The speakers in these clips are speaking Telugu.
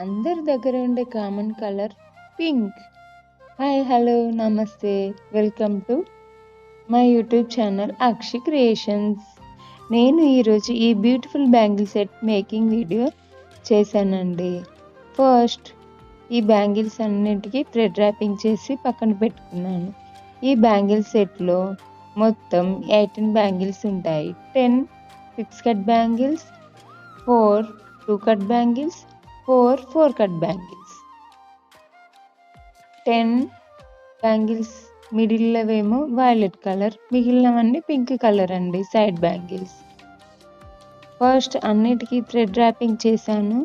అందరి దగ్గర ఉండే common colour pink. Hi, hello, నమస్తే. Welcome to my YouTube channel Akshi creations. నేను ఈరోజు ఈ beautiful bangle set making video చేశానండి. ఫస్ట్ ఈ బ్యాంగిల్స్ అన్నిటికీ థ్రెడ్ ర్యాపింగ్ చేసి పక్కన పెట్టుకున్నాను. ఈ బ్యాంగిల్ సెట్లో మొత్తం 18 బ్యాంగిల్స్ ఉంటాయి. 10 fix cut bangles, 4 2 cut bangles, 4 cut bangles. 10 bangles మిడిల్లోవేమో వైలెట్ కలర్, మిగిలినవన్నీ పింక్ కలర్ అండి సైడ్ బ్యాంగిల్స్. ఫస్ట్ అన్నిటికీ థ్రెడ్ ర్యాపింగ్ చేశాను.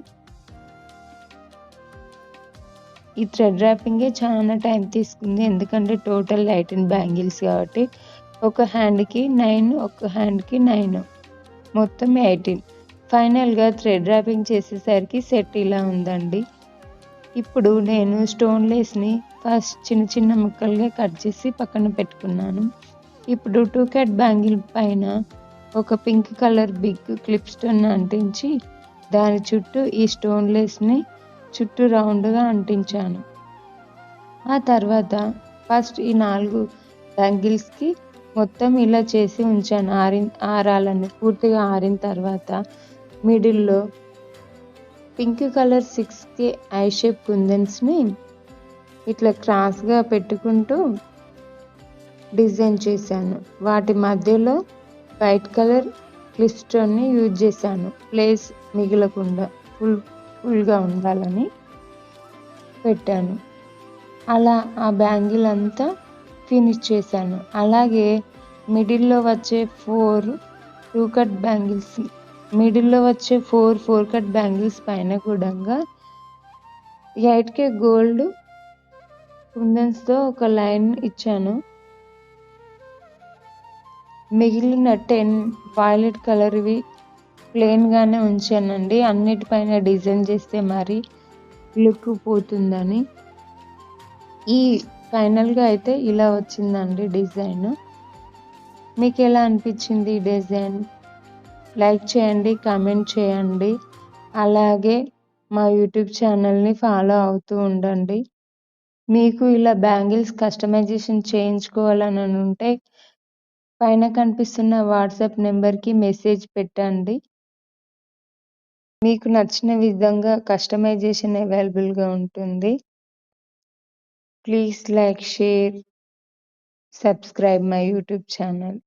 ఈ థ్రెడ్ ర్యాపింగే చాలా టైం తీసుకుంది, ఎందుకంటే టోటల్ 18 బ్యాంగిల్స్ కాబట్టి ఒక హ్యాండ్కి 9, ఒక హ్యాండ్కి 9, మొత్తం 18. ఫైనల్గా థ్రెడ్ ర్యాపింగ్ చేసేసరికి సెట్ ఇలా ఉందండి. ఇప్పుడు నేను స్టోన్ లేస్ని ఫస్ట్ చిన్న చిన్న ముక్కలుగా కట్ చేసి పక్కన పెట్టుకున్నాను. ఇప్పుడు 2 కట్ బ్యాంగిల్ పైన ఒక pink colour big clip stone అంటించి దాని చుట్టూ ఈ స్టోన్ లేస్ని చుట్టూ రౌండ్గా అంటించాను. ఆ తర్వాత ఫస్ట్ ఈ 4 బ్యాంగిల్స్కి మొత్తం ఇలా చేసి ఉంచాను. ఆరాలని పూర్తిగా ఆరిన తర్వాత మిడిల్లో పింక్ కలర్ 6 ఐ షేప్ కుందన్స్ని ఇట్లా క్రాస్గా పెట్టుకుంటూ డిజైన్ చేశాను. వాటి మధ్యలో వైట్ కలర్ క్లిప్ స్టోన్ని యూజ్ చేశాను, ప్లేస్ మిగలకుండా ఫుల్గా ఉండాలని పెట్టాను. అలా ఆ బ్యాంగిల్ అంతా ఫినిష్ చేశాను. అలాగే మిడిల్లో వచ్చే 4 2 కట్ బ్యాంగిల్స్, మిడిల్లో వచ్చే 4 కట్ బ్యాంగిల్స్ పైన కూడా 8K గోల్డ్ కుందన్స్తో ఒక లైన్ ఇచ్చాను. మిగిలిన 10 వైలెట్ కలర్వి ప్లెయిన్గానే ఉంచానండి. అన్నిటిపైన డిజైన్ చేస్తే మరి లుక్ పోతుందని. ఈ ఫైనల్గా అయితే ఇలా వచ్చిందండి డిజైన్. మీకు ఎలా అనిపించింది ఈ డిజైన్? లైక్ చేయండి, కామెంట్ చేయండి. అలాగే మా యూట్యూబ్ ఛానల్ని ఫాలో అవుతూ ఉండండి. మీకు ఇలా బ్యాంగిల్స్ కస్టమైజేషన్ చేయించుకోవాలని ఉంటే పైన కనిపిస్తున్న వాట్సాప్ నెంబర్కి మెసేజ్ పెట్టండి. మీకు నచ్చిన విధంగా కస్టమైజేషన్ అవైలబుల్గా ఉంటుంది. Please like, share, subscribe my YouTube channel.